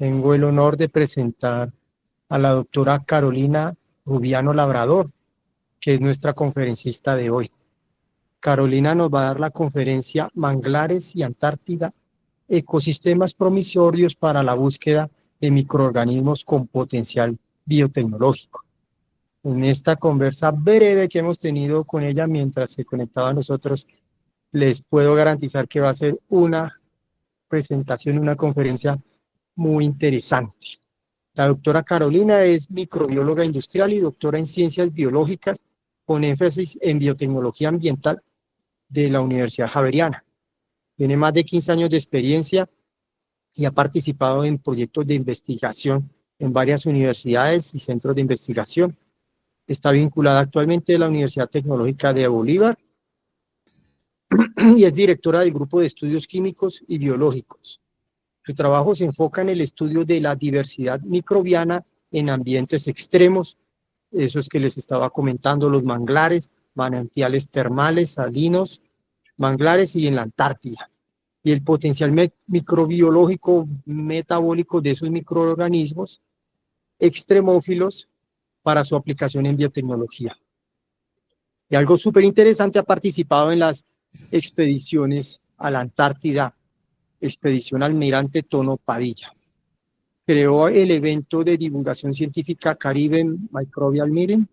Tengo el honor de presentar a la doctora Carolina Rubiano Labrador, que es nuestra conferencista de hoy. Carolina nos va a dar la conferencia Manglares y Antártida, ecosistemas promisorios para la búsqueda de microorganismos con potencial biotecnológico. En esta conversa breve que hemos tenido con ella mientras se conectaba a nosotros, les puedo garantizar que va a ser una presentación, una conferencia muy interesante. La doctora Carolina es microbióloga industrial y doctora en ciencias biológicas con énfasis en biotecnología ambiental de la Universidad Javeriana. Tiene más de 15 años de experiencia y ha participado en proyectos de investigación en varias universidades y centros de investigación. Está vinculada actualmente a la Universidad Tecnológica de Bolívar y es directora del Grupo de Estudios Químicos y Biológicos. Su trabajo se enfoca en el estudio de la diversidad microbiana en ambientes extremos, esos que les estaba comentando, los manglares, manantiales termales, salinos, manglares y en la Antártida. Y el potencial microbiológico metabólico de esos microorganismos extremófilos para su aplicación en biotecnología. Y algo súper interesante, ha participado en las expediciones a la Antártida, expedición Almirante Tono Padilla. Creó el evento de divulgación científica Caribe Microbial Meeting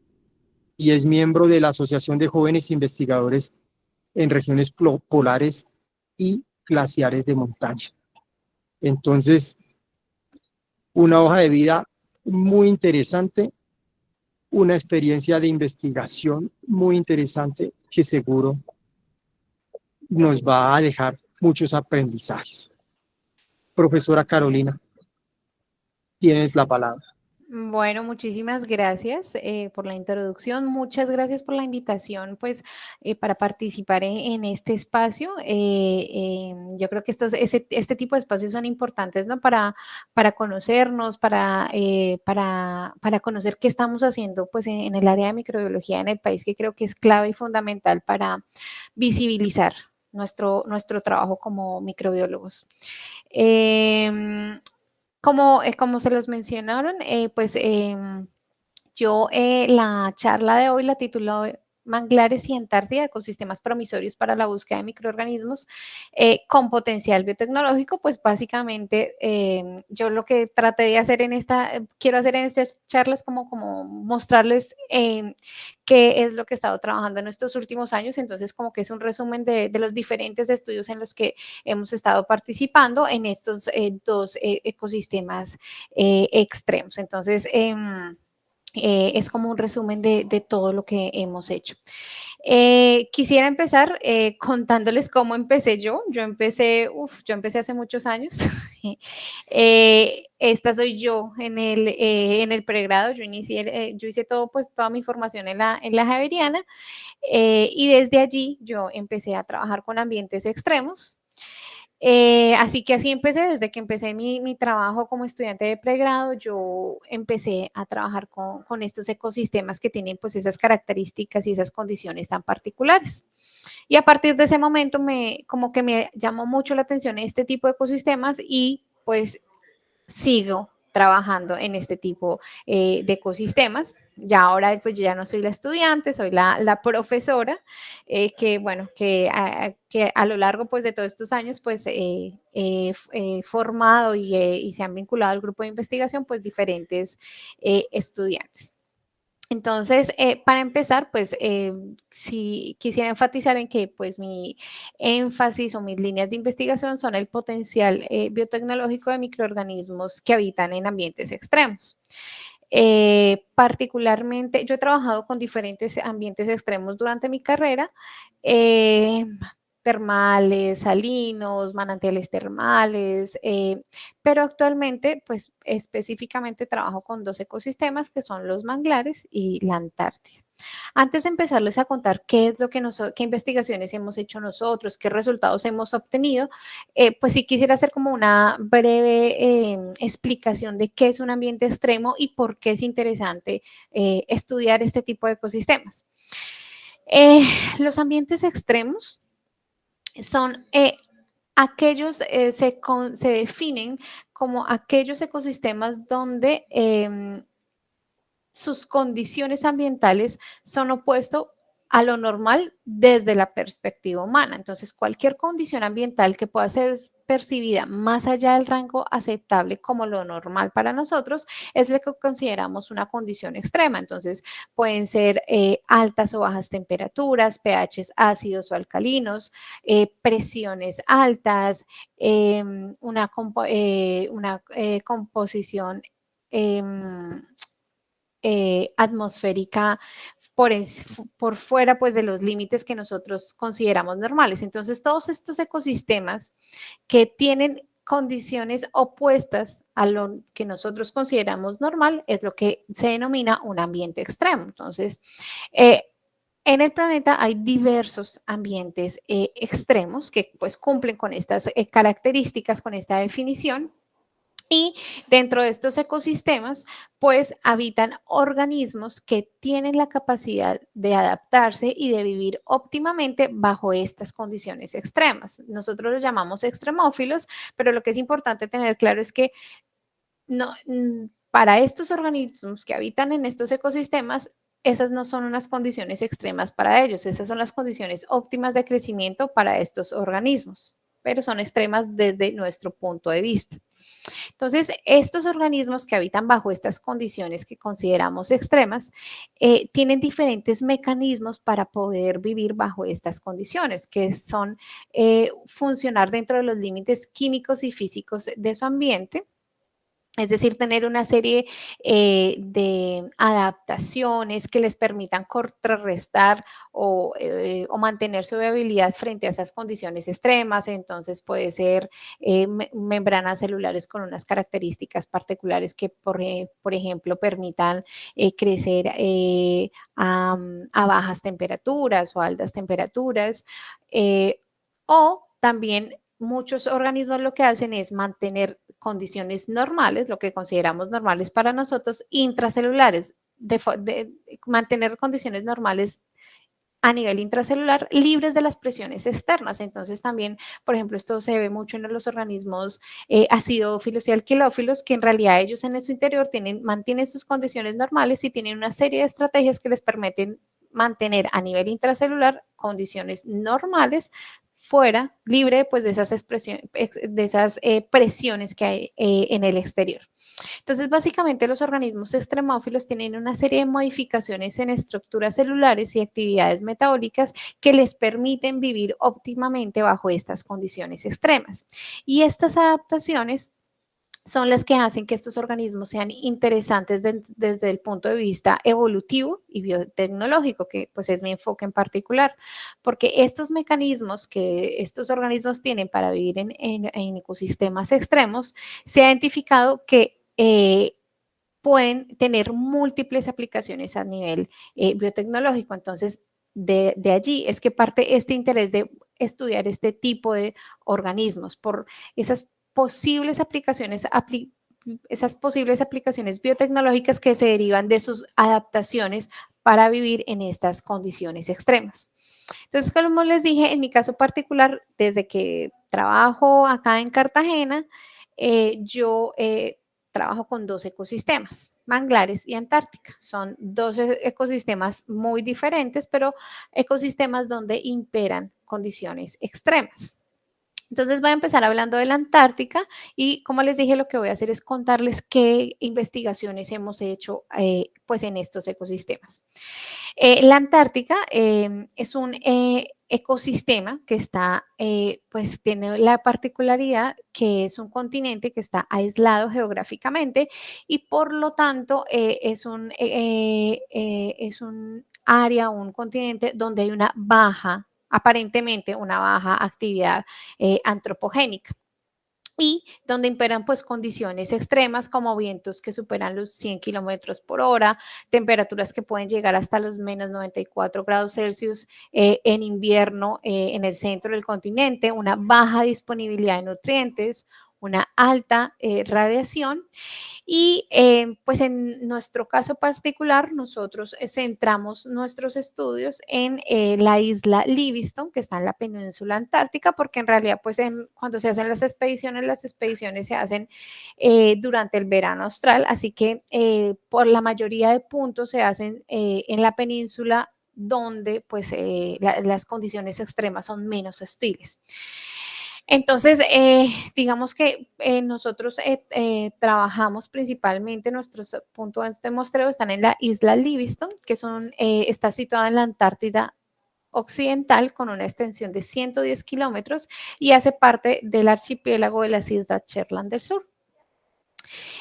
y es miembro de la Asociación de Jóvenes Investigadores en Regiones Polares y Glaciares de Montaña. Entonces, una hoja de vida muy interesante, una experiencia de investigación muy interesante que seguro nos va a dejar muchos aprendizajes. Profesora Carolina, tienes la palabra. Bueno, muchísimas gracias por la introducción. Muchas gracias por la invitación, pues, para participar en este espacio. Yo creo que este tipo de espacios son importantes, ¿no? Para conocernos, para conocer qué estamos haciendo, pues, en el área de microbiología en el país, que creo que es clave y fundamental para visibilizar nuestro trabajo como microbiólogos. Como se los mencionaron, yo la charla de hoy la titulo Manglares y Antártida, ecosistemas promisorios para la búsqueda de microorganismos con potencial biotecnológico. Pues básicamente yo lo que traté de hacer quiero hacer en estas charlas como mostrarles qué es lo que he estado trabajando en estos últimos años. Entonces como que es un resumen de los diferentes estudios en los que hemos estado participando en estos dos ecosistemas extremos. Entonces, es como un resumen de todo lo que hemos hecho. Quisiera empezar contándoles cómo empecé yo. Yo empecé hace muchos años. Esta soy yo en el pregrado. Yo hice toda mi formación en la Javeriana, y desde allí yo empecé a trabajar con ambientes extremos. Así que así empecé, desde que empecé mi trabajo como estudiante de pregrado, yo empecé a trabajar con estos ecosistemas que tienen pues esas características y esas condiciones tan particulares. Y a partir de ese momento como que me llamó mucho la atención este tipo de ecosistemas y pues sigo trabajando en este tipo de ecosistemas. Ya ahora pues yo ya no soy la estudiante, soy la profesora, que a lo largo pues de todos estos años pues he formado y se han vinculado al grupo de investigación pues diferentes estudiantes. Entonces, para empezar, pues sí quisiera enfatizar en que pues mi énfasis o mis líneas de investigación son el potencial biotecnológico de microorganismos que habitan en ambientes extremos. Particularmente, yo he trabajado con diferentes ambientes extremos durante mi carrera, termales, salinos, manantiales termales, pero actualmente, pues específicamente trabajo con dos ecosistemas que son los manglares y la Antártida. Antes de empezarles a contar qué es lo que qué investigaciones hemos hecho nosotros, qué resultados hemos obtenido, pues sí quisiera hacer como una breve explicación de qué es un ambiente extremo y por qué es interesante estudiar este tipo de ecosistemas. Los ambientes extremos son aquellos se definen como aquellos ecosistemas donde sus condiciones ambientales son opuestos a lo normal desde la perspectiva humana. Entonces, cualquier condición ambiental que pueda ser percibida más allá del rango aceptable como lo normal para nosotros es lo que consideramos una condición extrema. Entonces, pueden ser altas o bajas temperaturas, pHs ácidos o alcalinos, presiones altas, una composición atmosférica por fuera pues de los límites que nosotros consideramos normales. Entonces, todos estos ecosistemas que tienen condiciones opuestas a lo que nosotros consideramos normal es lo que se denomina un ambiente extremo. Entonces, en el planeta hay diversos ambientes extremos que pues cumplen con estas características, con esta definición. Y dentro de estos ecosistemas, pues habitan organismos que tienen la capacidad de adaptarse y de vivir óptimamente bajo estas condiciones extremas. Nosotros los llamamos extremófilos, pero lo que es importante tener claro es que no, para estos organismos que habitan en estos ecosistemas, esas no son unas condiciones extremas para ellos, esas son las condiciones óptimas de crecimiento para estos organismos, pero son extremas desde nuestro punto de vista. Entonces, estos organismos que habitan bajo estas condiciones que consideramos extremas, tienen diferentes mecanismos para poder vivir bajo estas condiciones, que son funcionar dentro de los límites químicos y físicos de su ambiente. Es decir, tener una serie de adaptaciones que les permitan contrarrestar o mantener su viabilidad frente a esas condiciones extremas. Entonces, puede ser membranas celulares con unas características particulares que, por ejemplo, permitan crecer a bajas temperaturas o altas temperaturas. O también muchos organismos lo que hacen es mantener condiciones normales, lo que consideramos normales para nosotros, intracelulares, de mantener condiciones normales a nivel intracelular libres de las presiones externas. Entonces también, por ejemplo, esto se ve mucho en los organismos acidófilos y alquilófilos, que en realidad ellos en su interior mantienen sus condiciones normales y tienen una serie de estrategias que les permiten mantener a nivel intracelular condiciones normales fuera, libre pues de esas presiones que hay en el exterior. Entonces, básicamente los organismos extremófilos tienen una serie de modificaciones en estructuras celulares y actividades metabólicas que les permiten vivir óptimamente bajo estas condiciones extremas. Y estas adaptaciones son las que hacen que estos organismos sean interesantes desde el punto de vista evolutivo y biotecnológico, que pues es mi enfoque en particular, porque estos mecanismos que estos organismos tienen para vivir en ecosistemas extremos, se ha identificado que pueden tener múltiples aplicaciones a nivel biotecnológico. Entonces, de allí es que parte este interés de estudiar este tipo de organismos por esas posibles aplicaciones, esas posibles aplicaciones biotecnológicas que se derivan de sus adaptaciones para vivir en estas condiciones extremas. Entonces, como les dije, en mi caso particular, desde que trabajo acá en Cartagena, yo trabajo con dos ecosistemas, manglares y Antártica. Son dos ecosistemas muy diferentes, pero ecosistemas donde imperan condiciones extremas. Entonces voy a empezar hablando de la Antártica y como les dije, lo que voy a hacer es contarles qué investigaciones hemos hecho pues en estos ecosistemas. La Antártica es un ecosistema que está, pues tiene la particularidad que es un continente que está aislado geográficamente y por lo tanto es un área, un continente donde hay una baja, aparentemente una baja actividad antropogénica y donde imperan pues condiciones extremas como vientos que superan los 100 kilómetros por hora, temperaturas que pueden llegar hasta los menos 94 grados Celsius en invierno en el centro del continente, una baja disponibilidad de nutrientes, una alta radiación. Y pues en nuestro caso particular, nosotros centramos nuestros estudios en la isla Livingston, que está en la península antártica, porque en realidad pues cuando se hacen las expediciones se hacen durante el verano austral, así que por la mayoría de puntos se hacen en la península donde pues las condiciones extremas son menos hostiles. Entonces, digamos que nosotros trabajamos principalmente, nuestros puntos de muestreo están en la isla Livingston, que está situada en la Antártida Occidental con una extensión de 110 kilómetros y hace parte del archipiélago de las Islas Shetland del Sur.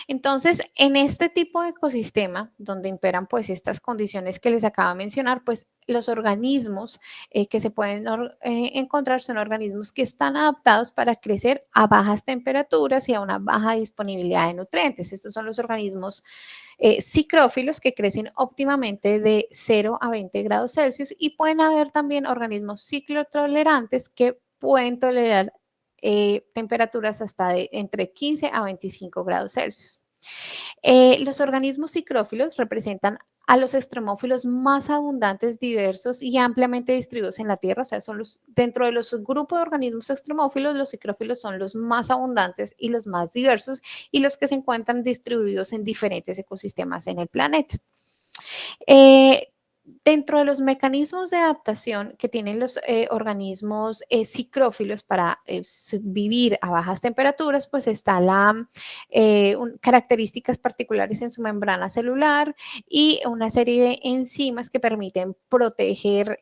Entonces, en este tipo de ecosistema, donde imperan pues estas condiciones que les acabo de mencionar, pues los organismos que se pueden encontrar son organismos que están adaptados para crecer a bajas temperaturas y a una baja disponibilidad de nutrientes. Estos son los organismos psicrófilos que crecen óptimamente de 0 a 20 grados Celsius y pueden haber también organismos ciclotolerantes que pueden tolerar temperaturas hasta entre 15 a 25 grados Celsius. Los organismos psicrófilos representan a los extremófilos más abundantes, diversos y ampliamente distribuidos en la Tierra. O sea, dentro de los grupos de organismos extremófilos, los psicrófilos son los más abundantes y los más diversos y los que se encuentran distribuidos en diferentes ecosistemas en el planeta. Dentro de los mecanismos de adaptación que tienen los organismos psicrófilos para vivir a bajas temperaturas, pues está características particulares en su membrana celular y una serie de enzimas que permiten proteger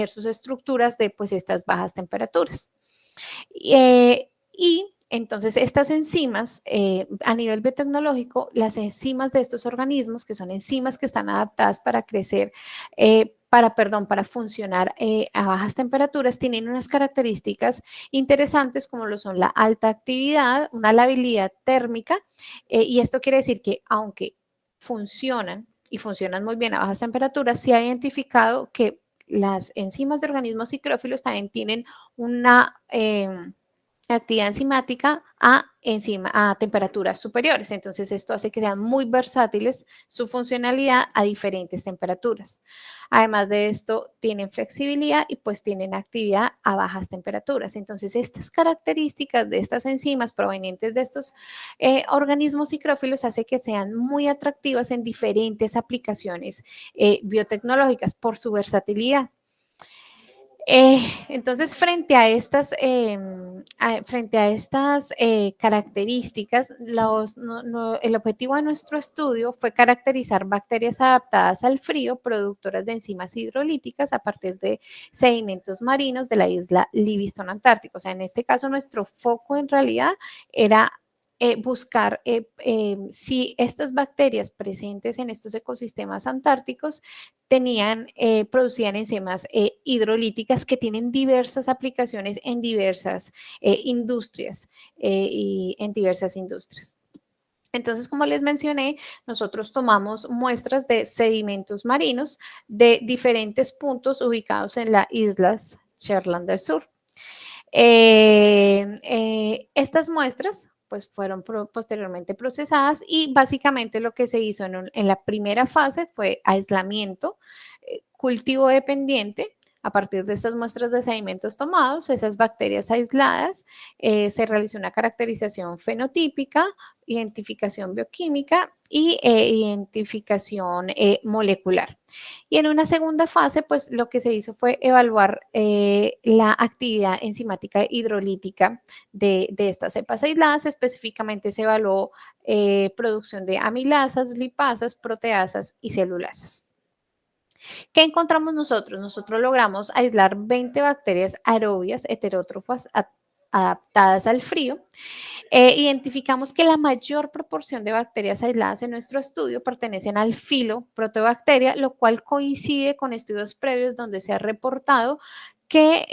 sus estructuras de pues, estas bajas temperaturas. Y entonces, estas enzimas, a nivel biotecnológico, las enzimas de estos organismos, que son enzimas que están adaptadas para crecer, para funcionar a bajas temperaturas, tienen unas características interesantes como lo son la alta actividad, una labilidad térmica, y esto quiere decir que aunque funcionan y funcionan muy bien a bajas temperaturas, se ha identificado que las enzimas de organismos psicrófilos también tienen una actividad enzimática a temperaturas superiores. Entonces, esto hace que sean muy versátiles su funcionalidad a diferentes temperaturas. Además de esto, tienen flexibilidad y pues tienen actividad a bajas temperaturas. Entonces, estas características de estas enzimas provenientes de estos organismos psicrófilos hace que sean muy atractivas en diferentes aplicaciones biotecnológicas por su versatilidad. Entonces, frente a estas características, el objetivo de nuestro estudio fue caracterizar bacterias adaptadas al frío, productoras de enzimas hidrolíticas a partir de sedimentos marinos de la isla Livingston Antártico. O sea, en este caso, nuestro foco en realidad era buscar si estas bacterias presentes en estos ecosistemas antárticos producían enzimas hidrolíticas que tienen diversas aplicaciones en diversas industrias Entonces, como les mencioné, nosotros tomamos muestras de sedimentos marinos de diferentes puntos ubicados en las islas Shetland del Sur. Estas muestras pues fueron posteriormente procesadas y básicamente lo que se hizo en la primera fase fue aislamiento, cultivo dependiente. A partir de estas muestras de sedimentos tomados, esas bacterias aisladas, se realizó una caracterización fenotípica, identificación bioquímica y identificación molecular. Y en una segunda fase, pues lo que se hizo fue evaluar la actividad enzimática hidrolítica de estas cepas aisladas. Específicamente se evaluó producción de amilasas, lipasas, proteasas y celulasas. ¿Qué encontramos nosotros? Nosotros logramos aislar 20 bacterias aerobias heterótrofas adaptadas al frío. Identificamos que la mayor proporción de bacterias aisladas en nuestro estudio pertenecen al filo Proteobacteria, lo cual coincide con estudios previos donde se ha reportado que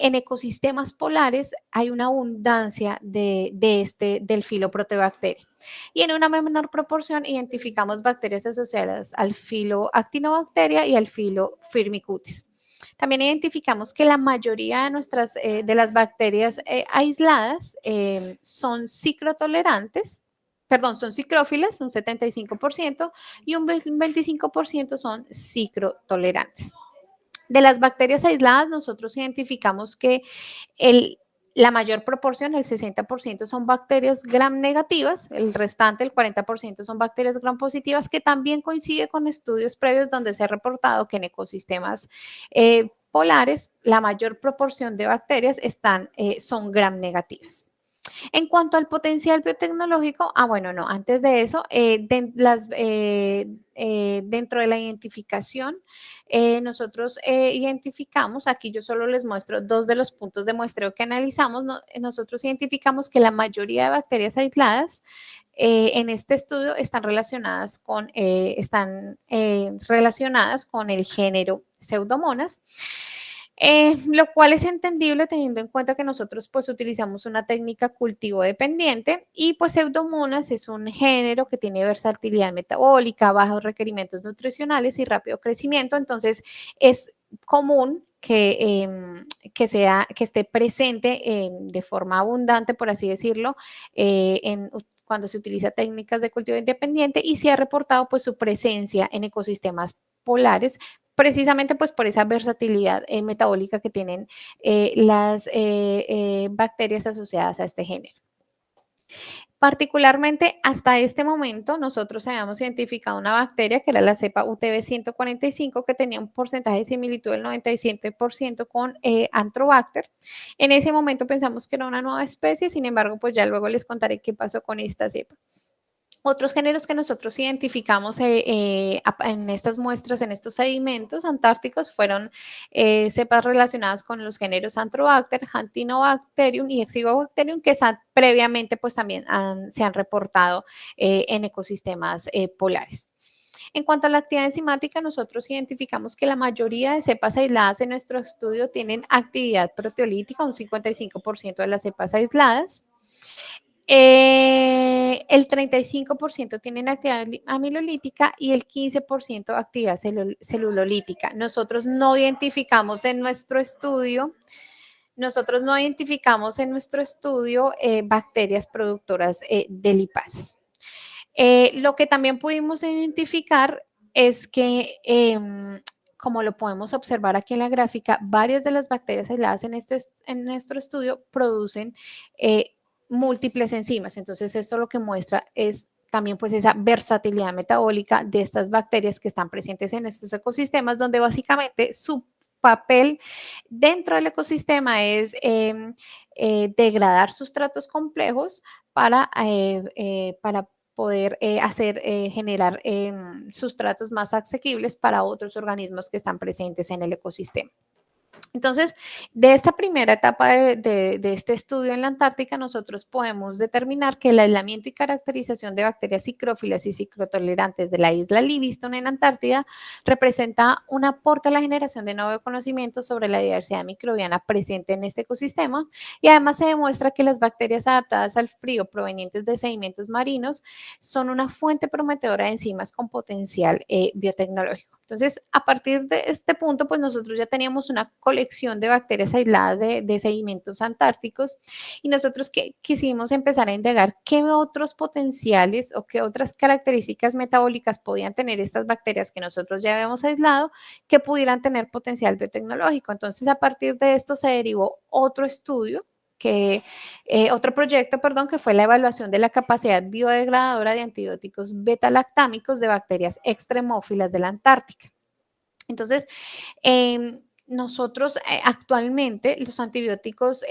en ecosistemas polares hay una abundancia del filo Proteobacteria. Y en una menor proporción identificamos bacterias asociadas al filo Actinobacteria y al filo Firmicutes. También identificamos que la mayoría de de las bacterias aisladas son ciclotolerantes, perdón, son cicrófilas, un 75%, y un 25% son ciclotolerantes. De las bacterias aisladas, nosotros identificamos que la mayor proporción, el 60%, son bacterias gram negativas, el restante, el 40%, son bacterias gram positivas, que también coincide con estudios previos donde se ha reportado que en ecosistemas polares la mayor proporción de bacterias son gram negativas. En cuanto al potencial biotecnológico, bueno, no, antes de eso, dentro de la identificación, nosotros identificamos, aquí yo solo les muestro dos de los puntos de muestreo que analizamos, nosotros identificamos que la mayoría de bacterias aisladas en este estudio están relacionadas con el género Pseudomonas. Lo cual es entendible teniendo en cuenta que nosotros pues utilizamos una técnica cultivo dependiente y pues Pseudomonas es un género que tiene versatilidad metabólica, bajos requerimientos nutricionales y rápido crecimiento, entonces es común que esté presente de forma abundante, por así decirlo, cuando se utiliza técnicas de cultivo independiente y se ha reportado pues su presencia en ecosistemas polares, precisamente pues por esa versatilidad metabólica que tienen las bacterias asociadas a este género. Particularmente, hasta este momento, nosotros habíamos identificado una bacteria que era la cepa UTB-145, que tenía un porcentaje de similitud del 97% con Antrobacter. En ese momento pensamos que era una nueva especie, sin embargo, pues ya luego les contaré qué pasó con esta cepa. Otros géneros que nosotros identificamos en estas muestras, en estos sedimentos antárticos, fueron cepas relacionadas con los géneros Antrobacter, Hantinobacterium y Exibobacterium, que previamente pues también se han reportado en ecosistemas polares. En cuanto a la actividad enzimática, nosotros identificamos que la mayoría de cepas aisladas en nuestro estudio tienen actividad proteolítica, un 55% de las cepas aisladas. El 35% tienen actividad amilolítica y el 15% actividad celulolítica. Nosotros no identificamos en nuestro estudio bacterias productoras de lipases. Lo que también pudimos identificar es que, como lo podemos observar aquí en la gráfica, varias de las bacterias aisladas en nuestro estudio producen múltiples enzimas. Entonces, esto lo que muestra es también pues esa versatilidad metabólica de estas bacterias que están presentes en estos ecosistemas, donde básicamente su papel dentro del ecosistema es degradar sustratos complejos para poder generar sustratos más asequibles para otros organismos que están presentes en el ecosistema. Entonces, de esta primera etapa de este estudio en la Antártica, nosotros podemos determinar que el aislamiento y caracterización de bacterias cicrófilas y ciclotolerantes de la isla Livingston en Antártida representa un aporte a la generación de nuevo conocimiento sobre la diversidad microbiana presente en este ecosistema, y además se demuestra que las bacterias adaptadas al frío provenientes de sedimentos marinos son una fuente prometedora de enzimas con potencial biotecnológico. Entonces, a partir de este punto, pues nosotros ya teníamos una colección de bacterias aisladas de sedimentos antárticos y nosotros quisimos empezar a indagar qué otros potenciales o qué otras características metabólicas podían tener estas bacterias que nosotros ya habíamos aislado que pudieran tener potencial biotecnológico. Entonces, a partir de esto se derivó otro estudio otro proyecto, que fue la evaluación de la capacidad biodegradadora de antibióticos beta-lactámicos de bacterias extremófilas de la Antártica. Entonces, nosotros actualmente los antibióticos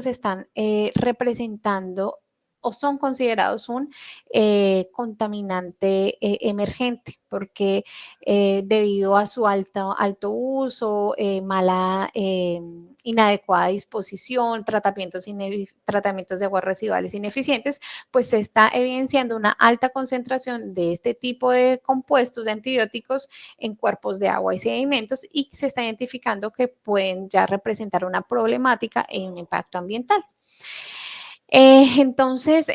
están representando o son considerados un contaminante emergente, porque debido a su alto uso, inadecuada disposición, tratamientos de aguas residuales ineficientes, pues se está evidenciando una alta concentración de este tipo de compuestos de antibióticos en cuerpos de agua y sedimentos, y se está identificando que pueden ya representar una problemática e un impacto ambiental. Entonces,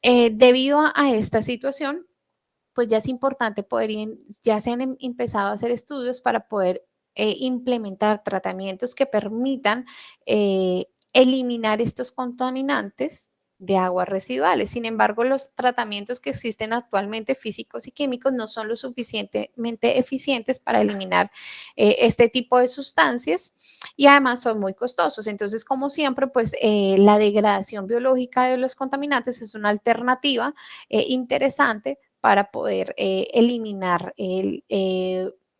debido a esta situación, pues ya es importante poder, ya se han empezado a hacer estudios para poder implementar tratamientos que permitan eliminar estos contaminantes de aguas residuales. Sin embargo, los tratamientos que existen actualmente, físicos y químicos, no son lo suficientemente eficientes para eliminar este tipo de sustancias y además son muy costosos. Entonces, como siempre, pues la degradación biológica de los contaminantes es una alternativa interesante para poder eliminar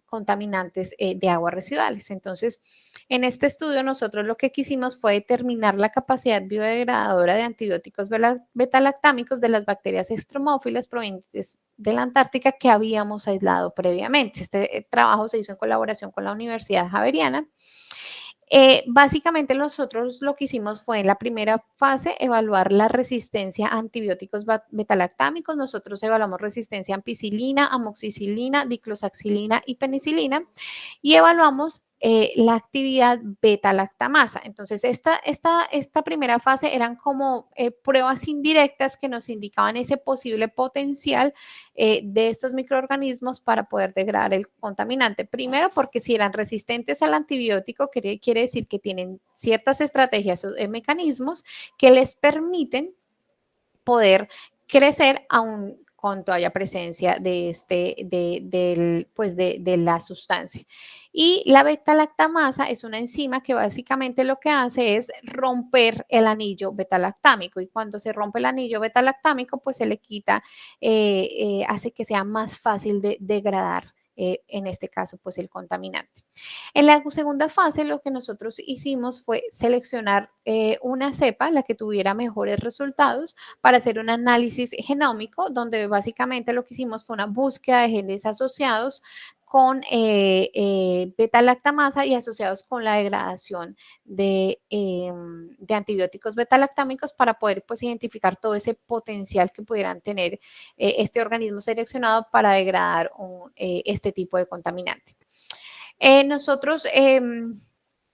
contaminantes de aguas residuales. Entonces, en este estudio nosotros lo que quisimos fue determinar la capacidad biodegradadora de antibióticos betalactámicos de las bacterias extremófilas provenientes de la Antártica que habíamos aislado previamente. Este trabajo se hizo en colaboración con la Universidad Javeriana. Básicamente nosotros lo que hicimos fue en la primera fase evaluar la resistencia a antibióticos betalactámicos. Nosotros evaluamos resistencia a ampicilina, amoxicilina, diclosaxilina y penicilina y evaluamos la actividad beta-lactamasa. Entonces, esta primera fase eran como pruebas indirectas que nos indicaban ese posible potencial de estos microorganismos para poder degradar el contaminante. Primero, porque si eran resistentes al antibiótico, quiere decir que tienen ciertas estrategias o mecanismos que les permiten poder crecer aún con toda presencia de, de la sustancia. Y la beta-lactamasa es una enzima que básicamente lo que hace es romper el anillo beta-lactámico y cuando se rompe el anillo beta-lactámico, pues se le quita, hace que sea más fácil de degradar. En este caso, pues el contaminante. En la segunda fase, lo que nosotros hicimos fue seleccionar una cepa, la que tuviera mejores resultados, para hacer un análisis genómico, donde básicamente lo que hicimos fue una búsqueda de genes asociados con beta-lactamasa y asociados con la degradación de antibióticos beta-lactámicos para poder pues, identificar todo ese potencial que pudieran tener este organismo seleccionado para degradar este tipo de contaminante. Nosotros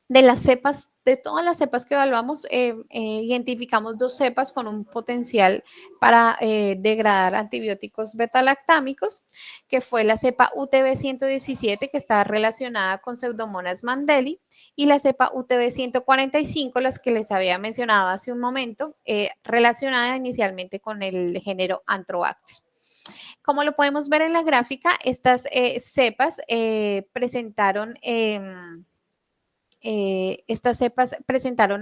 de las cepas, de todas las cepas que evaluamos, identificamos 2 cepas con un potencial para degradar antibióticos betalactámicos, que fue la cepa UTB-117, que está relacionada con Pseudomonas mandeli, y la cepa UTB-145, las que les había mencionado hace un momento, relacionada inicialmente con el género Antrobacter. Como lo podemos ver en la gráfica, estas cepas presentaron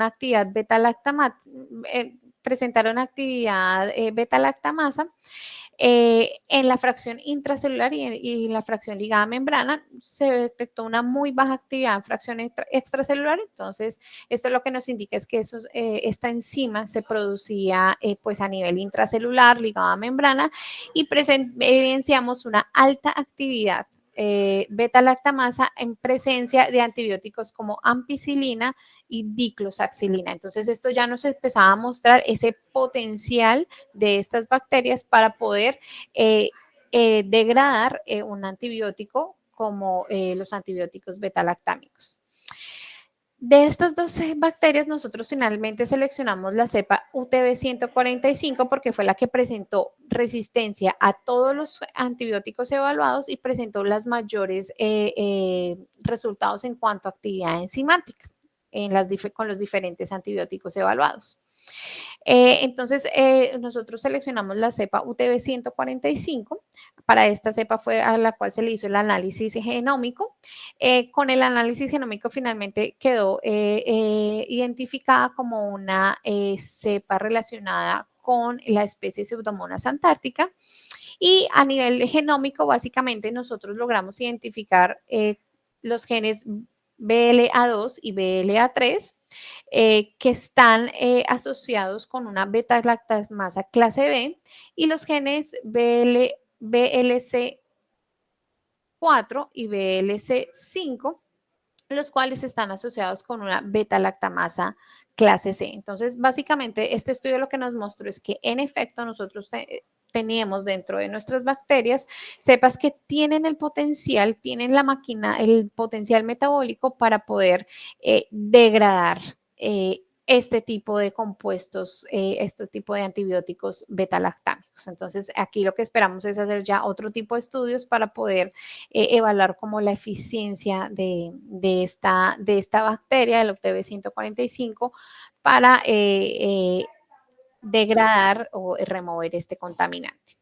actividad beta-lactamasa en la fracción intracelular y en la fracción ligada a membrana. Se detectó una muy baja actividad en fracción extracelular, entonces esto lo que nos indica es que esta enzima se producía pues a nivel intracelular ligado a membrana y evidenciamos una alta actividad beta-lactamasa en presencia de antibióticos como ampicilina y diclosaxilina. Entonces, esto ya nos empezaba a mostrar ese potencial de estas bacterias para poder degradar un antibiótico como los antibióticos beta-lactámicos. De estas 12 bacterias, nosotros finalmente seleccionamos la cepa UTB-145 porque fue la que presentó resistencia a todos los antibióticos evaluados y presentó los mayores resultados en cuanto a actividad enzimática con los diferentes antibióticos evaluados. Entonces, nosotros seleccionamos la cepa UTB-145. Para esta cepa fue a la cual se le hizo el análisis genómico. Con el análisis genómico finalmente quedó identificada como una cepa relacionada con la especie Pseudomonas antártica. Y a nivel genómico, básicamente nosotros logramos identificar los genes BLA2 y BLA3 que están asociados con una beta-lactamasa clase B y los genes BLC4 y BLC5, los cuales están asociados con una beta-lactamasa clase C. Entonces, básicamente, este estudio lo que nos mostró es que, en efecto, nosotros teníamos dentro de nuestras bacterias cepas que tienen el potencial, tienen la máquina, el potencial metabólico para poder degradar este tipo de compuestos, este tipo de antibióticos beta-lactámicos. Entonces, aquí lo que esperamos es hacer ya otro tipo de estudios para poder evaluar como la eficiencia de esta bacteria, del OTB 145, para degradar o remover este contaminante.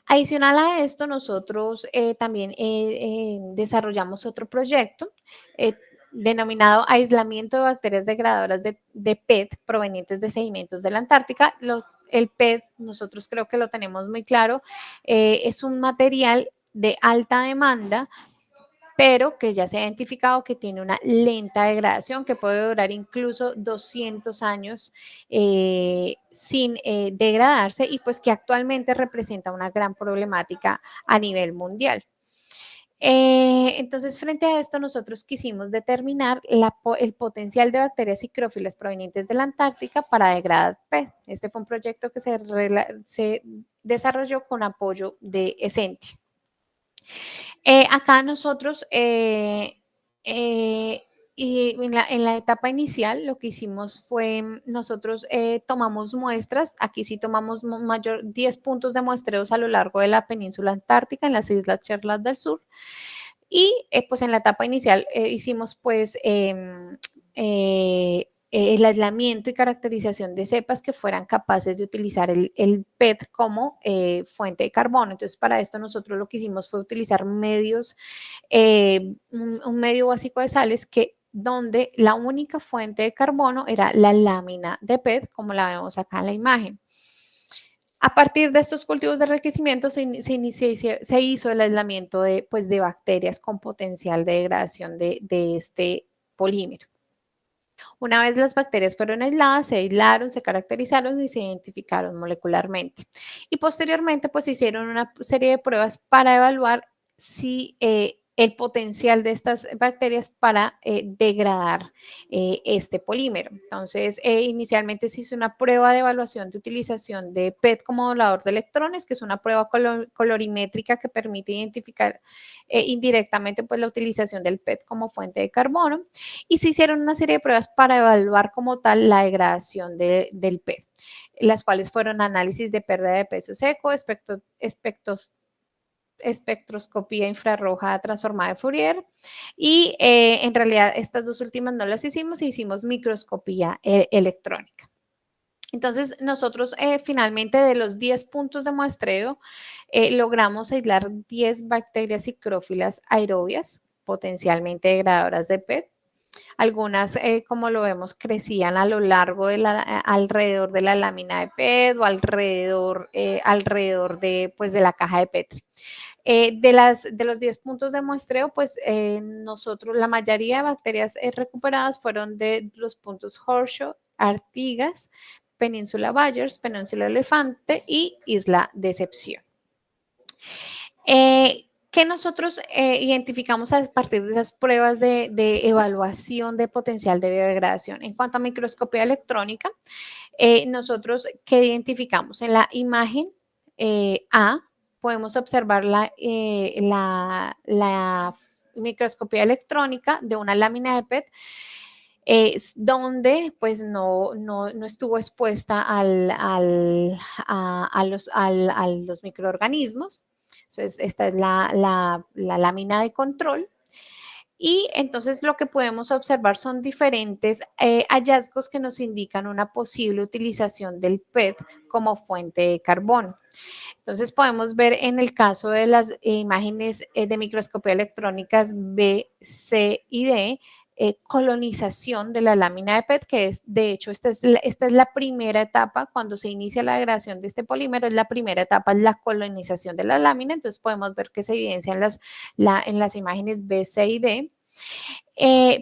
Adicional a esto, nosotros también desarrollamos otro proyecto denominado aislamiento de bacterias degradadoras de PET provenientes de sedimentos de la Antártica. El PET, nosotros creo que lo tenemos muy claro, es un material de alta demanda, pero que ya se ha identificado que tiene una lenta degradación que puede durar incluso 200 años sin degradarse y pues que actualmente representa una gran problemática a nivel mundial. Entonces, frente a esto, nosotros quisimos determinar el potencial de bacterias psicrófilas provenientes de la Antártica para degradar PET. Este fue un proyecto que se desarrolló con apoyo de Essentia. Acá nosotros, y en la etapa inicial, lo que hicimos fue, nosotros tomamos muestras, aquí sí tomamos 10 puntos de muestreos a lo largo de la península antártica, en las Islas Shetland del Sur, y pues en la etapa inicial hicimos pues el aislamiento y caracterización de cepas que fueran capaces de utilizar el PET como fuente de carbono. Entonces, para esto nosotros lo que hicimos fue utilizar medios, un medio básico de sales donde la única fuente de carbono era la lámina de PET, como la vemos acá en la imagen. A partir de estos cultivos de enriquecimiento se hizo el aislamiento de bacterias con potencial de degradación de este polímero. Una vez las bacterias fueron aisladas, se aislaron, se caracterizaron y se identificaron molecularmente. Y posteriormente, pues hicieron una serie de pruebas para evaluar si el potencial de estas bacterias para degradar este polímero. Entonces, inicialmente se hizo una prueba de evaluación de utilización de PET como modulador de electrones, que es una prueba colorimétrica que permite identificar indirectamente pues, la utilización del PET como fuente de carbono. Y se hicieron una serie de pruebas para evaluar como tal la degradación del PET, las cuales fueron análisis de pérdida de peso seco, espectroscopía infrarroja transformada de Fourier y en realidad estas dos últimas no las hicimos microscopía electrónica. Entonces, nosotros finalmente de los 10 puntos de muestreo logramos aislar 10 bacterias psicrófilas aerobias potencialmente degradadoras de PET. Algunas, como lo vemos, crecían a lo largo alrededor de la lámina de PET o alrededor de la caja de Petri. De los 10 puntos de muestreo, pues nosotros, la mayoría de bacterias recuperadas fueron de los puntos Horseshoe, Artigas, Península Bayers, Península Elefante y Isla Decepción. ¿Qué nosotros identificamos a partir de esas pruebas de evaluación de potencial de biodegradación? En cuanto a microscopía electrónica, nosotros, ¿qué identificamos? En la imagen A, podemos observar la microscopía electrónica de una lámina de PET donde pues no estuvo expuesta a los microorganismos. Entonces, esta es la lámina de control. Y entonces lo que podemos observar son diferentes hallazgos que nos indican una posible utilización del PET como fuente de carbono. Entonces podemos ver en el caso de las imágenes de microscopía electrónicas B, C y D, colonización de la lámina de PET, que es, de hecho, esta es la primera etapa, cuando se inicia la degradación de este polímero, es la primera etapa, es la colonización de la lámina, entonces podemos ver que se evidencia en las imágenes B, C y D.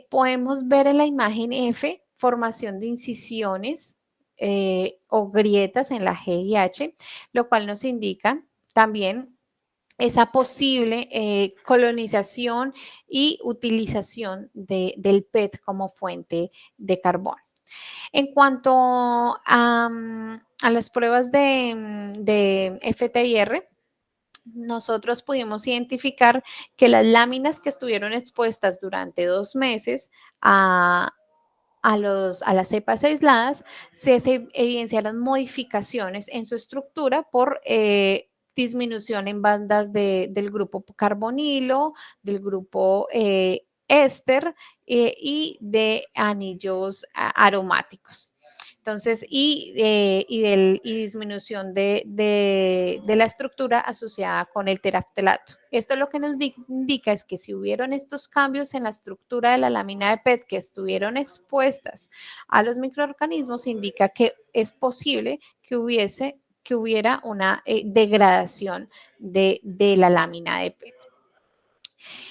Podemos ver en la imagen F, formación de incisiones o grietas en la G y H, lo cual nos indica también esa posible colonización y utilización del PET como fuente de carbono. En cuanto a las pruebas de FTIR, nosotros pudimos identificar que las láminas que estuvieron expuestas durante 2 meses a a las cepas aisladas, se evidenciaron modificaciones en su estructura por disminución en bandas del grupo carbonilo, del grupo éster y de anillos aromáticos. Entonces, y disminución de la estructura asociada con el teraftalato. Esto lo que nos indica es que si hubieron estos cambios en la estructura de la lámina de PET que estuvieron expuestas a los microorganismos, indica que es posible que hubiera una degradación de la lámina de PET.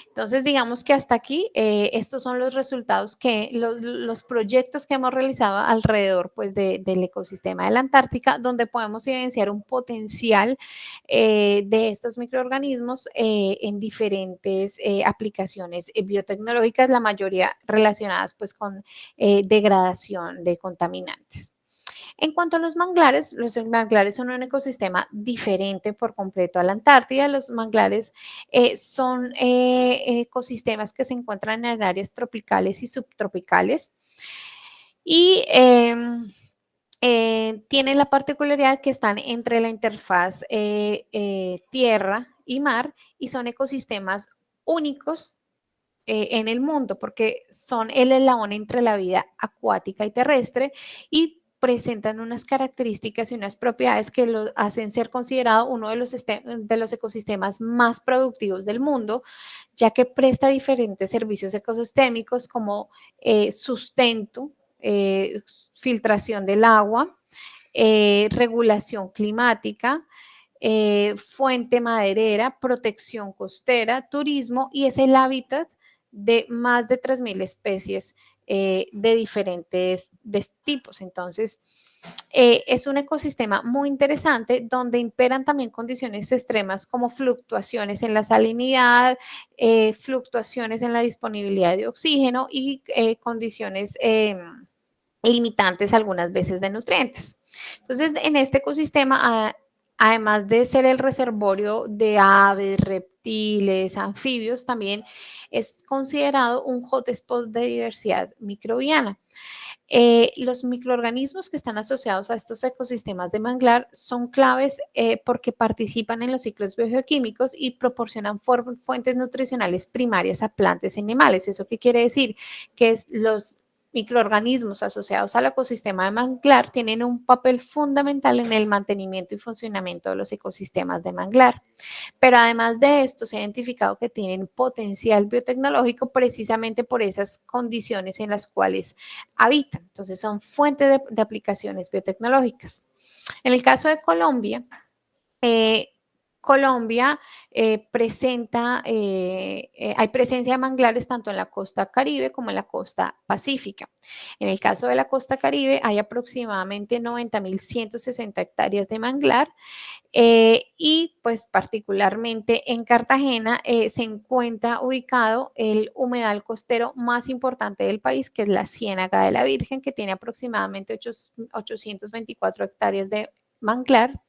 Entonces, digamos que hasta aquí, estos son los resultados los proyectos que hemos realizado alrededor pues, del ecosistema de la Antártica, donde podemos evidenciar un potencial de estos microorganismos en diferentes aplicaciones biotecnológicas, la mayoría relacionadas pues, con degradación de contaminantes. En cuanto a los manglares son un ecosistema diferente por completo a la Antártida. Los manglares son ecosistemas que se encuentran en áreas tropicales y subtropicales y tienen la particularidad que están entre la interfaz tierra y mar y son ecosistemas únicos en el mundo porque son el eslabón entre la vida acuática y terrestre y presentan unas características y unas propiedades que lo hacen ser considerado uno de los ecosistemas más productivos del mundo, ya que presta diferentes servicios ecosistémicos como sustento, filtración del agua, regulación climática, fuente maderera, protección costera, turismo y es el hábitat de más de 3.000 especies de diferentes tipos. Entonces, es un ecosistema muy interesante donde imperan también condiciones extremas como fluctuaciones en la salinidad, fluctuaciones en la disponibilidad de oxígeno y condiciones limitantes algunas veces de nutrientes. Entonces, en este ecosistema, además de ser el reservorio de aves, reptiles, anfibios, también es considerado un hotspot de diversidad microbiana. Los microorganismos que están asociados a estos ecosistemas de manglar son claves porque participan en los ciclos biogeoquímicos y proporcionan fuentes nutricionales primarias a plantas y animales. ¿Eso qué quiere decir? Que los microorganismos asociados al ecosistema de manglar tienen un papel fundamental en el mantenimiento y funcionamiento de los ecosistemas de manglar. Pero además de esto, se ha identificado que tienen potencial biotecnológico precisamente por esas condiciones en las cuales habitan. Entonces, son fuentes de aplicaciones biotecnológicas. En el caso de Colombia, hay presencia de manglares tanto en la costa Caribe como en la costa Pacífica. En el caso de la costa Caribe hay aproximadamente 90.160 hectáreas de manglar y pues particularmente en Cartagena se encuentra ubicado el humedal costero más importante del país, que es la Ciénaga de la Virgen, que tiene aproximadamente 824 hectáreas de manglar.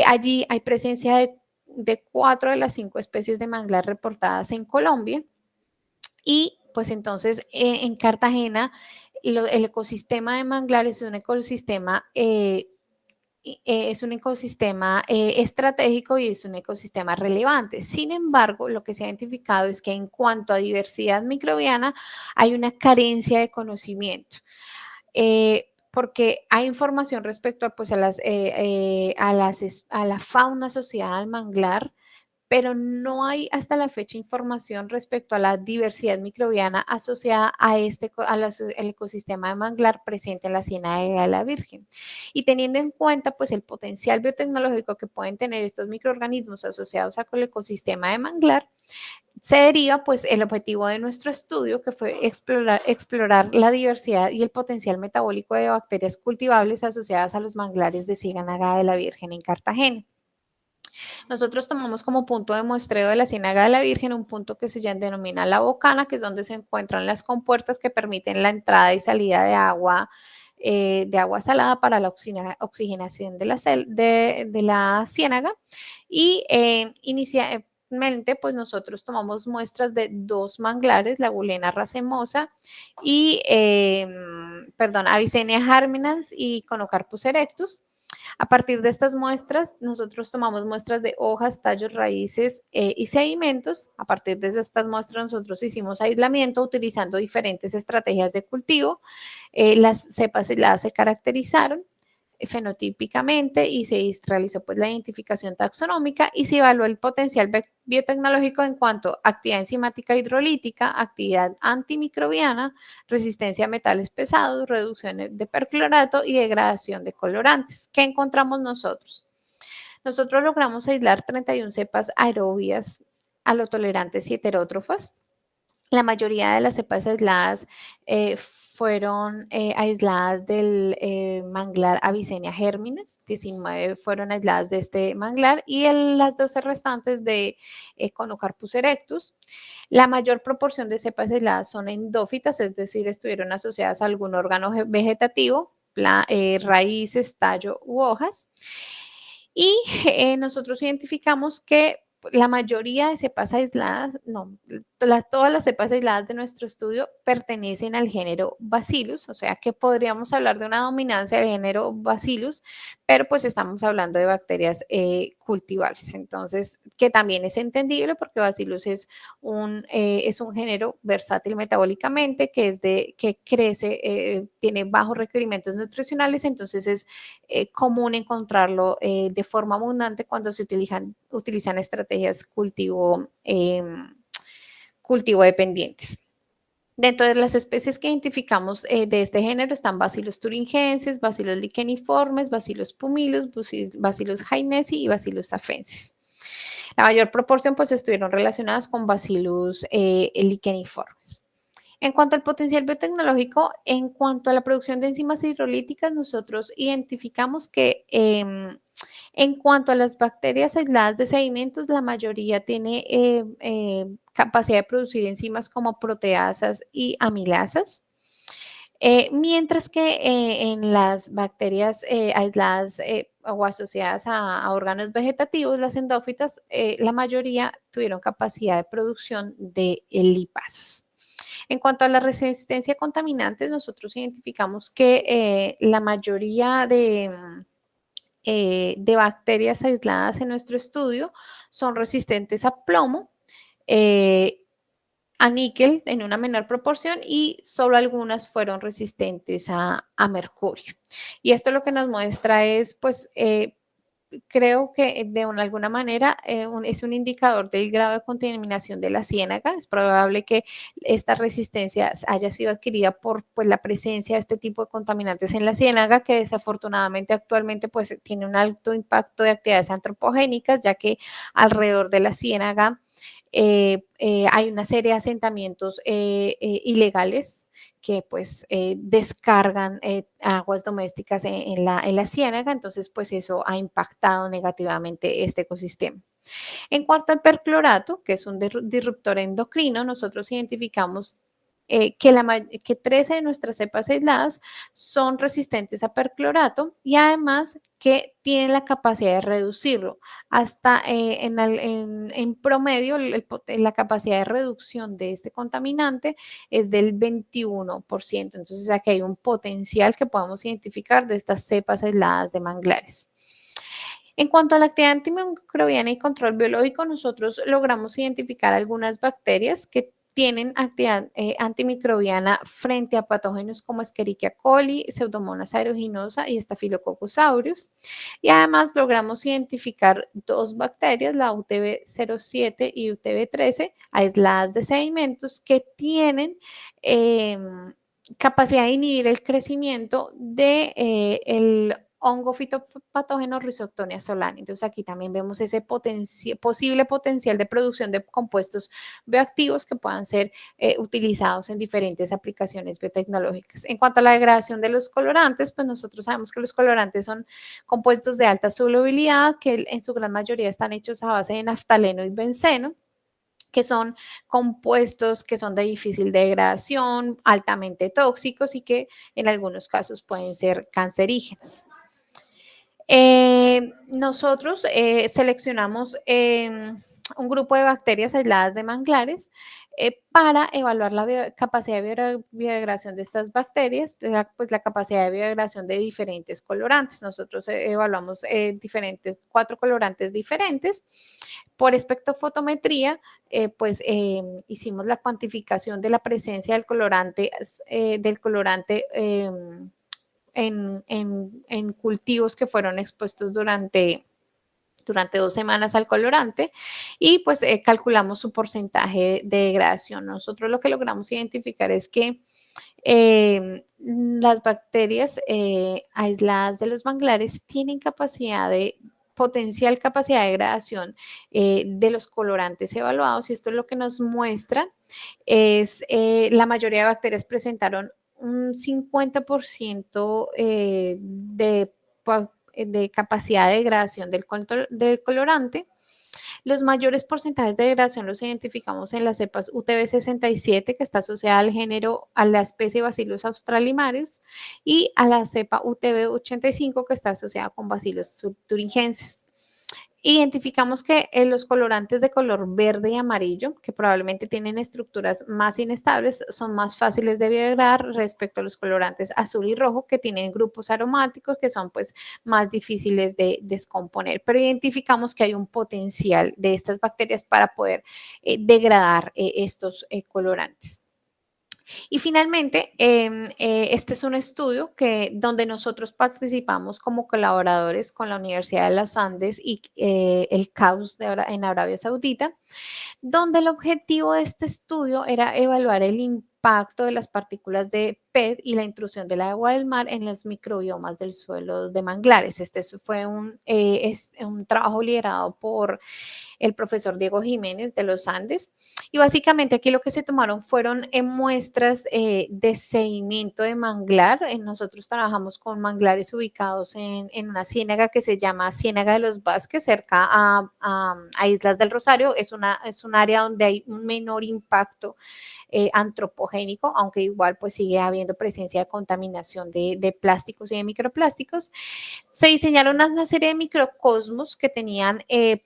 Allí hay presencia de 4 de las 5 especies de manglar reportadas en Colombia y pues entonces en Cartagena el ecosistema de manglar es un ecosistema estratégico y es un ecosistema relevante. Sin embargo, lo que se ha identificado es que en cuanto a diversidad microbiana hay una carencia de conocimiento. Porque hay información respecto a, pues, a la fauna asociada al manglar, pero no hay hasta la fecha información respecto a la diversidad microbiana asociada al ecosistema de manglar presente en la Ciénaga de la Virgen. Y teniendo en cuenta pues el potencial biotecnológico que pueden tener estos microorganismos asociados al ecosistema de manglar, se deriva pues el objetivo de nuestro estudio que fue explorar la diversidad y el potencial metabólico de bacterias cultivables asociadas a los manglares de Ciénaga de la Virgen en Cartagena. Nosotros tomamos como punto de muestreo de la Ciénaga de la Virgen un punto que se denomina la bocana, que es donde se encuentran las compuertas que permiten la entrada y salida de agua salada para la oxigenación de la ciénaga y pues nosotros tomamos muestras de 2 manglares, la Gulena racemosa y, Avicennia germinans y Conocarpus erectus. A partir de estas muestras, nosotros tomamos muestras de hojas, tallos, raíces y sedimentos. A partir de estas muestras, nosotros hicimos aislamiento utilizando diferentes estrategias de cultivo. Las cepas aisladas se caracterizaron fenotípicamente y se realizó pues la identificación taxonómica y se evaluó el potencial biotecnológico en cuanto a actividad enzimática hidrolítica, actividad antimicrobiana, resistencia a metales pesados, reducción de perclorato y degradación de colorantes. ¿Qué encontramos nosotros? Nosotros logramos aislar 31 cepas aerobias halotolerantes y heterótrofas. La mayoría de las cepas aisladas fueron aisladas del manglar Avicennia germinas, 19 fueron aisladas de este manglar y las 12 restantes de Conocarpus erectus. La mayor proporción de cepas aisladas son endófitas, es decir, estuvieron asociadas a algún órgano vegetativo, raíces, tallo u hojas. Y nosotros identificamos que la mayoría de cepas aisladas, todas las cepas aisladas de nuestro estudio pertenecen al género Bacillus, o sea que podríamos hablar de una dominancia del género Bacillus, pero pues estamos hablando de bacterias cultivares, entonces que también es entendible porque Bacillus es un género versátil metabólicamente, que crece, tiene bajos requerimientos nutricionales, entonces es común encontrarlo de forma abundante cuando se utilizan estrategias cultivo dependientes. Dentro de las especies que identificamos de este género están Bacillus thuringiensis, Bacillus licheniformes, Bacillus pumilus, Bacillus hainesi y Bacillus safensis. La mayor proporción pues estuvieron relacionadas con Bacillus licheniformes. En cuanto al potencial biotecnológico, en cuanto a la producción de enzimas hidrolíticas, nosotros identificamos que en cuanto a las bacterias aisladas de sedimentos, la mayoría tiene capacidad de producir enzimas como proteasas y amilasas. Mientras que en las bacterias aisladas o asociadas a órganos vegetativos, las endófitas, la mayoría tuvieron capacidad de producción de lipasas. En cuanto a la resistencia a contaminantes, nosotros identificamos que la mayoría de bacterias aisladas en nuestro estudio son resistentes a plomo, a níquel en una menor proporción y solo algunas fueron resistentes a mercurio. Y esto lo que nos muestra es, pues, creo que de alguna manera es un indicador del grado de contaminación de la ciénaga. Es probable que esta resistencia haya sido adquirida por pues, la presencia de este tipo de contaminantes en la ciénaga, que desafortunadamente actualmente pues, tiene un alto impacto de actividades antropogénicas, ya que alrededor de la ciénaga hay una serie de asentamientos ilegales que pues descargan aguas domésticas en la ciénaga, entonces pues eso ha impactado negativamente este ecosistema. En cuanto al perclorato, que es un disruptor endocrino, nosotros identificamos que 13 de nuestras cepas aisladas son resistentes a perclorato y además que tienen la capacidad de reducirlo. Hasta en promedio, la capacidad de reducción de este contaminante es del 21%. Entonces, aquí hay un potencial que podemos identificar de estas cepas aisladas de manglares. En cuanto a la actividad antimicrobiana y control biológico, nosotros logramos identificar algunas bacterias que tienen actividad antimicrobiana frente a patógenos como Escherichia coli, Pseudomonas aeruginosa y Staphylococcus aureus. Y además logramos identificar 2 bacterias, la UTB-07 y UTB-13, aisladas de sedimentos que tienen capacidad de inhibir el crecimiento del hongo fitopatógeno Rhizoctonia solani. Entonces aquí también vemos ese posible potencial de producción de compuestos bioactivos que puedan ser utilizados en diferentes aplicaciones biotecnológicas. En cuanto a la degradación de los colorantes, pues nosotros sabemos que los colorantes son compuestos de alta solubilidad que en su gran mayoría están hechos a base de naftaleno y benceno, que son compuestos que son de difícil degradación, altamente tóxicos y que en algunos casos pueden ser cancerígenos. Nosotros seleccionamos un grupo de bacterias aisladas de manglares para evaluar la capacidad de biodegradación de estas bacterias, pues la capacidad de biodegradación de diferentes colorantes. Nosotros evaluamos 4 colorantes diferentes. Por espectrofotometría, pues hicimos la cuantificación de la presencia del colorante en cultivos que fueron expuestos durante 2 semanas al colorante y pues calculamos su porcentaje de degradación. Nosotros lo que logramos identificar es que las bacterias aisladas de los manglares tienen potencial capacidad de degradación de los colorantes evaluados, y esto es lo que nos muestra es la mayoría de bacterias presentaron un 50% de capacidad de degradación del colorante. Los mayores porcentajes de degradación los identificamos en las cepas UTB67, que está asociada al género, a la especie Bacillus australimarius, y a la cepa UTB85, que está asociada con Bacillus thuringiensis. Identificamos que los colorantes de color verde y amarillo, que probablemente tienen estructuras más inestables, son más fáciles de biodegradar respecto a los colorantes azul y rojo, que tienen grupos aromáticos que son pues más difíciles de descomponer. Pero identificamos que hay un potencial de estas bacterias para poder degradar estos colorantes. Y finalmente, este es un estudio donde nosotros participamos como colaboradores con la Universidad de los Andes y el CAUS en Arabia Saudita, donde el objetivo de este estudio era evaluar el impacto de las partículas de PET y la intrusión del agua del mar en los microbiomas del suelo de manglares. Este fue un trabajo liderado por el profesor Diego Jiménez de los Andes. Y básicamente aquí lo que se tomaron fueron muestras de sedimento de manglar. Nosotros trabajamos con manglares ubicados en una ciénaga que se llama Ciénaga de los Vázquez, cerca a Islas del Rosario. Es un área donde hay un menor impacto antropogénico, aunque igual pues sigue habiendo presencia de contaminación de plásticos y de microplásticos. Se diseñaron una serie de microcosmos que tenían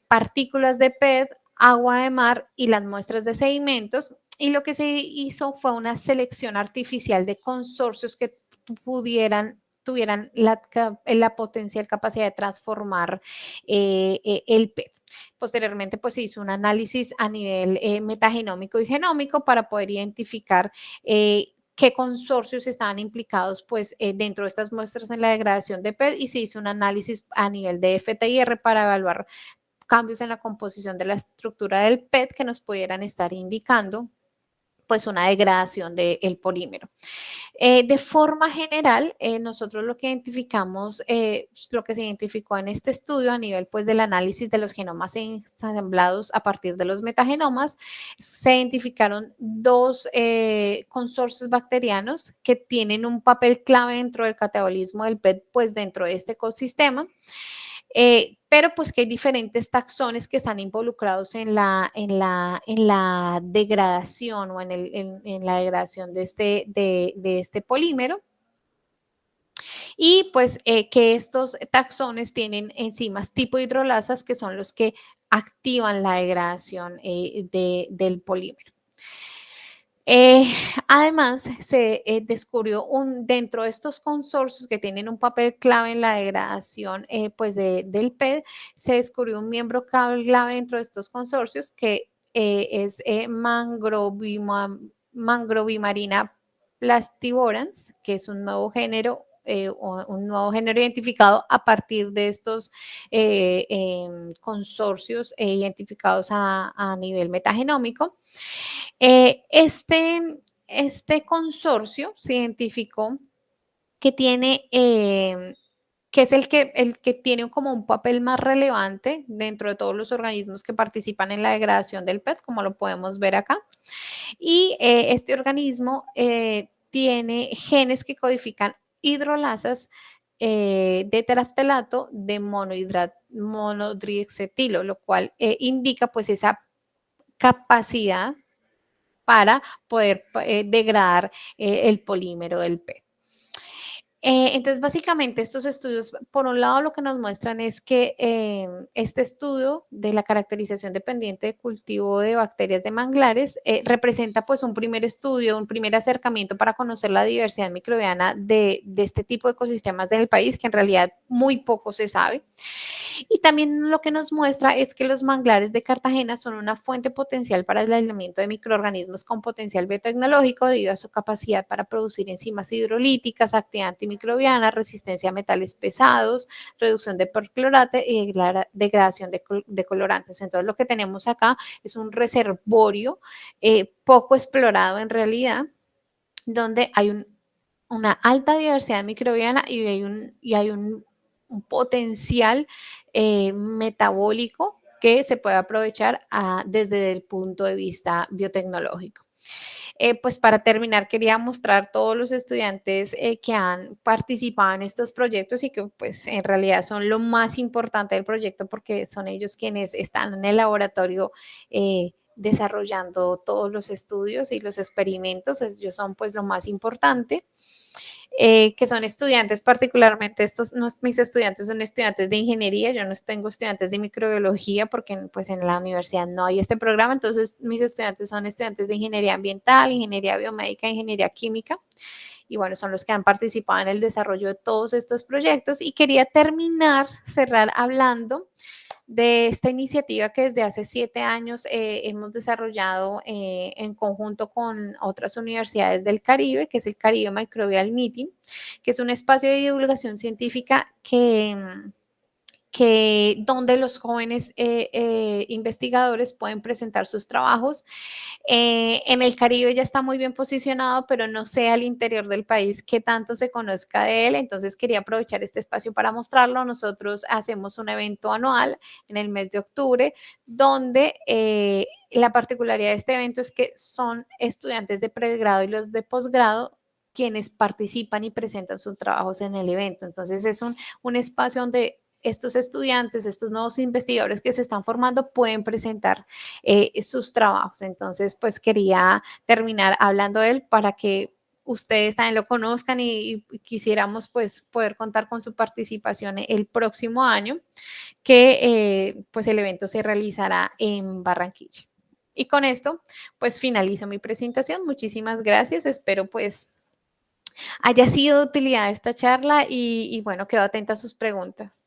partículas de PET, agua de mar y las muestras de sedimentos, y lo que se hizo fue una selección artificial de consorcios que tuvieran la potencial capacidad de transformar el PET. Posteriormente, pues se hizo un análisis a nivel metagenómico y genómico para poder identificar qué consorcios estaban implicados pues, dentro de estas muestras en la degradación de PET, y se hizo un análisis a nivel de FTIR para evaluar cambios en la composición de la estructura del PET que nos pudieran estar indicando pues una degradación del polímero. De forma general, nosotros lo que identificamos, lo que se identificó en este estudio a nivel pues del análisis de los genomas ensamblados a partir de los metagenomas, se identificaron 2 consorcios bacterianos que tienen un papel clave dentro del catabolismo del PET, pues dentro de este ecosistema. Pero pues que hay diferentes taxones que están involucrados en la degradación o en la degradación de este polímero. Y pues que estos taxones tienen enzimas tipo hidrolasas que son los que activan la degradación del polímero. Además, se descubrió dentro de estos consorcios que tienen un papel clave en la degradación pues del PET, se descubrió un miembro clave dentro de estos consorcios que es Mangrovimarina plastivorans, que es un nuevo género identificado a partir de estos consorcios identificados a nivel metagenómico. Este consorcio se identificó que tiene, que es el que tiene como un papel más relevante dentro de todos los organismos que participan en la degradación del PET, como lo podemos ver acá. Y este organismo tiene genes que codifican hidrolasas de teraftalato de monodriexetilo, lo cual indica pues esa capacidad para poder degradar el polímero del PET. Entonces, básicamente, estos estudios, por un lado, lo que nos muestran es que este estudio de la caracterización dependiente de cultivo de bacterias de manglares representa pues un primer estudio, un primer acercamiento para conocer la diversidad microbiana de este tipo de ecosistemas del país, que en realidad muy poco se sabe. Y también lo que nos muestra es que los manglares de Cartagena son una fuente potencial para el aislamiento de microorganismos con potencial biotecnológico debido a su capacidad para producir enzimas hidrolíticas, actividad antimicrobiana, resistencia a metales pesados, reducción de perclorate y degradación de colorantes. Entonces, lo que tenemos acá es un reservorio poco explorado en realidad, donde hay una alta diversidad microbiana y hay un potencial metabólico que se puede aprovechar desde el punto de vista biotecnológico. Pues para terminar, quería mostrar todos los estudiantes que han participado en estos proyectos y que pues en realidad son lo más importante del proyecto porque son ellos quienes están en el laboratorio desarrollando todos los estudios y los experimentos, ellos son pues lo más importante. Que son estudiantes, particularmente estos, no, mis estudiantes son estudiantes de ingeniería, yo no tengo estudiantes de microbiología porque pues en la universidad no hay este programa, entonces mis estudiantes son estudiantes de ingeniería ambiental, ingeniería biomédica, ingeniería química, y bueno, son los que han participado en el desarrollo de todos estos proyectos y quería cerrar hablando de esta iniciativa que desde hace 7 años hemos desarrollado en conjunto con otras universidades del Caribe, que es el Caribe Microbial Meeting, que es un espacio de divulgación científica donde los jóvenes investigadores pueden presentar sus trabajos. En el Caribe ya está muy bien posicionado, pero no sé al interior del país qué tanto se conozca de él, entonces quería aprovechar este espacio para mostrarlo. Nosotros hacemos un evento anual en el mes de octubre, donde la particularidad de este evento es que son estudiantes de pregrado y los de posgrado quienes participan y presentan sus trabajos en el evento. Entonces es un espacio donde estos estudiantes, estos nuevos investigadores que se están formando pueden presentar sus trabajos. Entonces, pues quería terminar hablando de él para que ustedes también lo conozcan y quisiéramos pues poder contar con su participación el próximo año, que pues el evento se realizará en Barranquilla. Y con esto, pues finalizo mi presentación. Muchísimas gracias. Espero pues haya sido de utilidad esta charla y bueno, quedo atenta a sus preguntas.